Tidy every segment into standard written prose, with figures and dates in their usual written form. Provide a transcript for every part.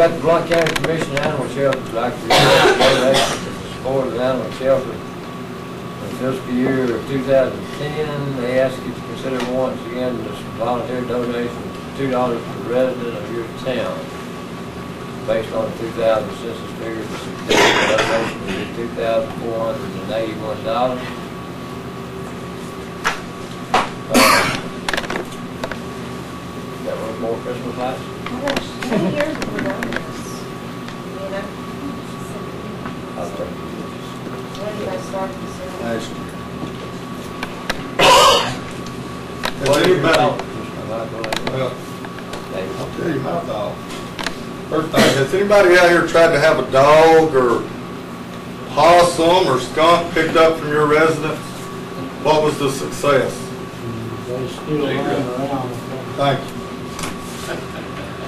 got the Blount County Commission Animal Shelter, like the donation to support of the animal shelter. In fiscal year 2010, they ask you to consider once again this voluntary donation of $2 per resident of your town. Based on the 2000 census figure, the donation will be $2,481. Got one more Christmas lights? How many years have we done this? You know? When did I start this? Last year. What Has are your anybody, thoughts? well, I'll tell you my thought. First thing, has anybody out here tried to have a dog or possum or skunk picked up from your residence? What was the success? They still run around. Thank you.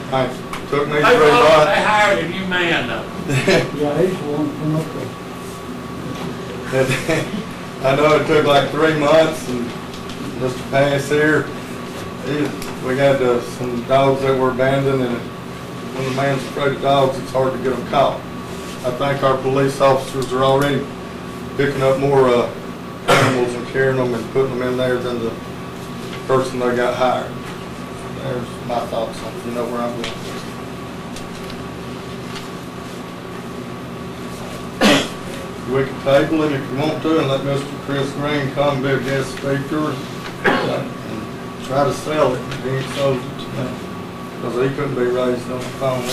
Thank you. Took me They 3 they months. hired a new man though. Yeah, he's the one come up with. I know it took like 3 months, and Mr. Pass here, we had some dogs that were abandoned, and when the man's afraid of dogs, it's hard to get them caught. I think our police officers are already picking up more animals and carrying them and putting them in there than the person they got hired. There's my thoughts on it. You know where I'm going. We can table it if you want to and let Mr. Chris Green come be a guest speaker and try to sell it. He ain't sold it to me because he couldn't be raised on the phone.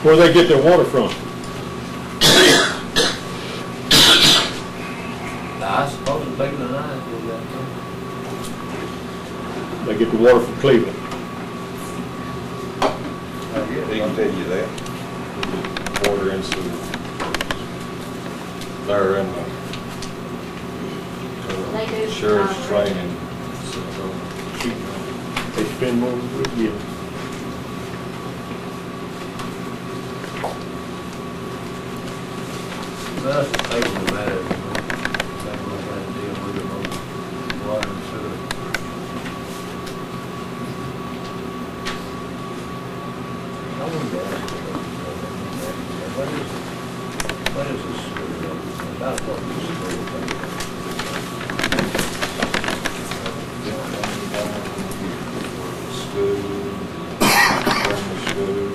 Where they get their water from? I suppose it's bigger than I do. They get the water from Cleveland. He can tell you that. Water and sewer. They're in They do the sheriff's concrete. training. So, They spend more than we get. Well, that's just taking the matter. Maybe we're going to deal with it on water and sewer. I wonder what is this sewer? That's what this sewer is. School, grammar school,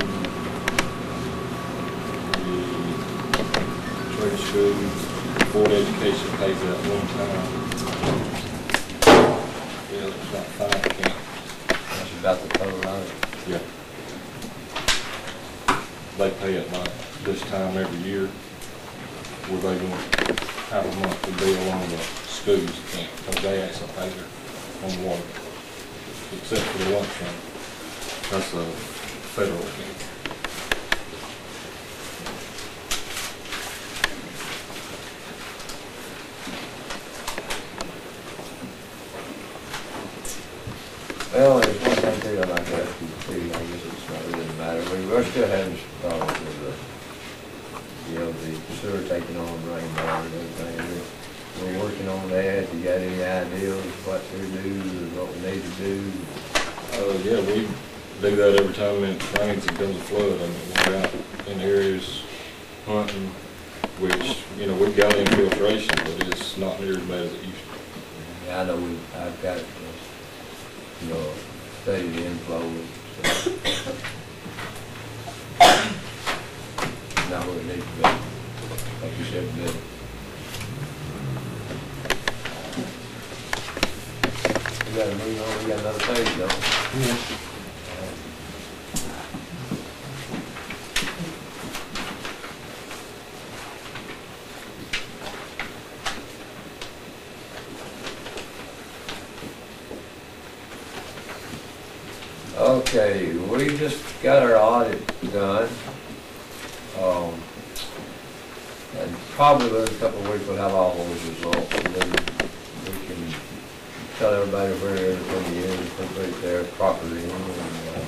the trade school, Board of Education pays that one time. Yeah, it's about 5 camps. That's about the total on it. Yeah. They pay it like this time every year, where they going half a month to bill on the schools camp, because they actually pay their own water, except for the lunchroom. That's a federal camp. Well, there's one thing too I'd like to ask you too. I guess it's not really a matter. We're still having some problems with the sewer taking on rainwater and everything. We're working on that. You got any ideas what to do or what we need to do? Yeah, we do that every time it rains and comes a flood. I mean, we're out in areas hunting, which, you know, we've got infiltration, but it's not near as bad as it used to be. Yeah, I know I've got, studied the inflow. So. Not what it needs to be. Like you said, good. We got to move on. We got another page, though. Yeah. Okay, we just got our audit done. And probably within a couple of weeks we'll have all those results, and then we can tell everybody where everything is, put their property in, and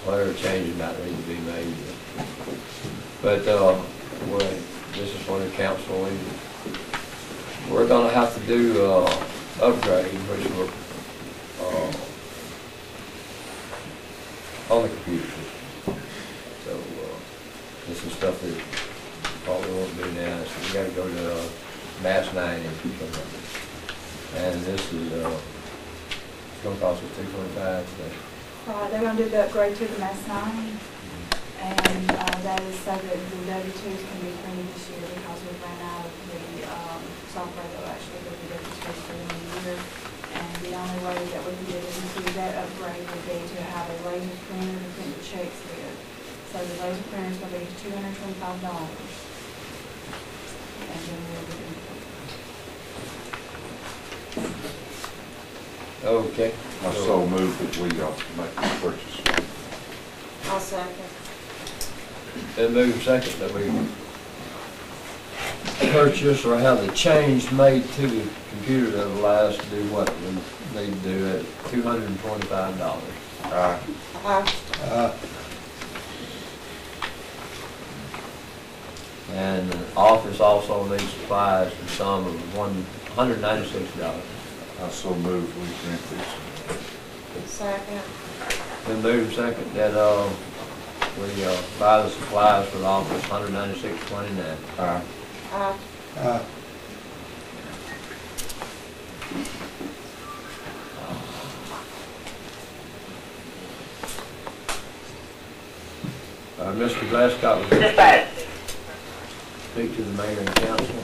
whatever changes might need to be made. But this is for the council. We're going to have to do upgrade, which will on the computer system. stuff that probably won't do now, so we gotta go to Mass 90 or something. And this is, it's gonna cost us $225 today. They're gonna do the upgrade to the Mass 9, and that is so that the W-2s can be printed this year because we ran out of the software that will actually do the W-2s for the new year. And the only way that we can do that upgrade would be to have a laser printer to print the checks with. So the laser printer is gonna be $225. And then we'll be doing Okay. I so move that we make the purchase. I'll second. Then move second that we purchase or have the change made to the computer that allows us to do what we need to do at $225. And the office also needs supplies in sum of $196. I so move we grant this. Second. Then move second that we buy the supplies for the office, $196.29. Aye. Mr. Glasgow was going to speak to the mayor and council.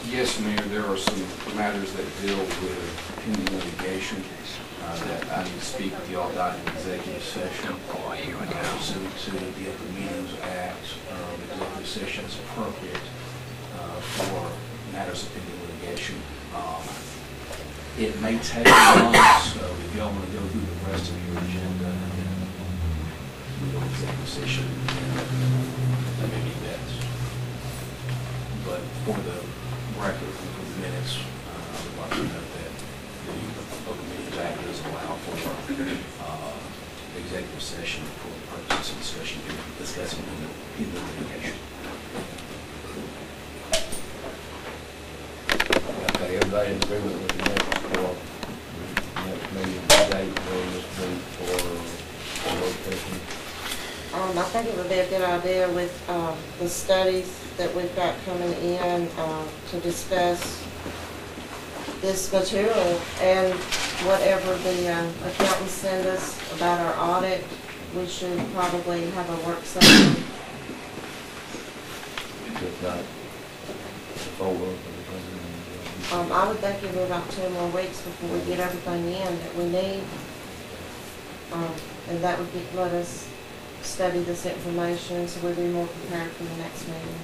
Yes, Mayor, there are some matters that deal with pending litigation that I need to speak with y'all about in executive session. Pursuant to the Open Meetings Act, executive session is appropriate for matters of pending litigation. It may take months, so if y'all want to go through the rest of your agenda and then we go to executive session, that may be best. But for the record, for the minutes, I would like to note that the Open Meetings Act does allow for executive session for the purposes of discussing pending litigation. Okay, everybody in agreement with the next meeting date, will this be for work session? I think it would be a good idea with the studies that we've got coming in to discuss this material and whatever the accountants send us about our audit. We should probably have a work session. If not, forward. I would think it'll be about 2 more weeks before we get everything in that we need. And that would let us study this information so we'll be more prepared for the next meeting.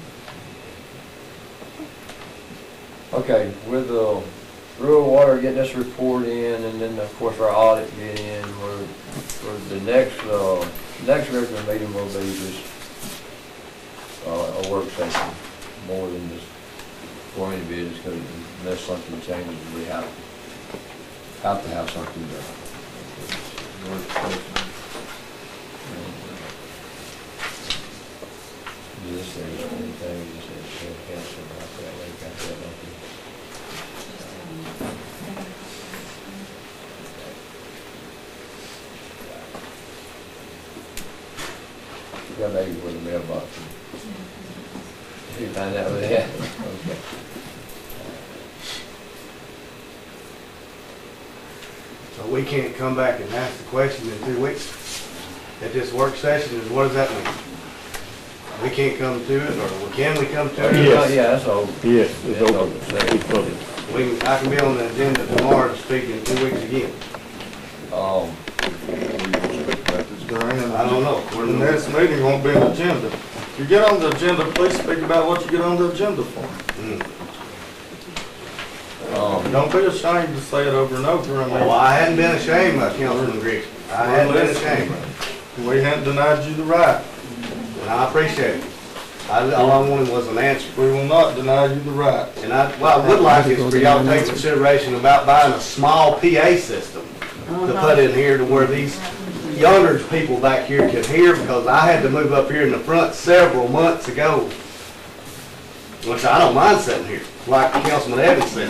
Okay, with the rural water getting this report in, and then of course our audit get in, for the next regular meeting will be just a work session, more than just for any business, because unless something changes, we have to have something done. Work session. This there's anything, just cancel about that, like got that up there. Yeah, maybe with the mailbox. You find out where they at? Okay. So we can't come back and ask the question in 2 weeks at this work session, and what does that mean? We can't come to it, or can we come to it? Yes. Yeah, that's all. Yes, it's That's open. open. It's public. I can be on the agenda tomorrow to speak in 2 weeks again. I don't know. The next meeting won't be an agenda. If you get on the agenda, please speak about what you get on the agenda for. Don't be ashamed to say it over and over. Well, I hadn't been ashamed of Councilman Griggs. I hadn't been ashamed of it. We hadn't denied you the right. And I appreciate it. All I wanted was an answer. We will not deny you the right. And what I would like is for y'all to take consideration about buying a small PA system to put in here to where these younger people back here can hear, because I had to move up here in the front several months ago, which I don't mind sitting here, like Councilman Evans said.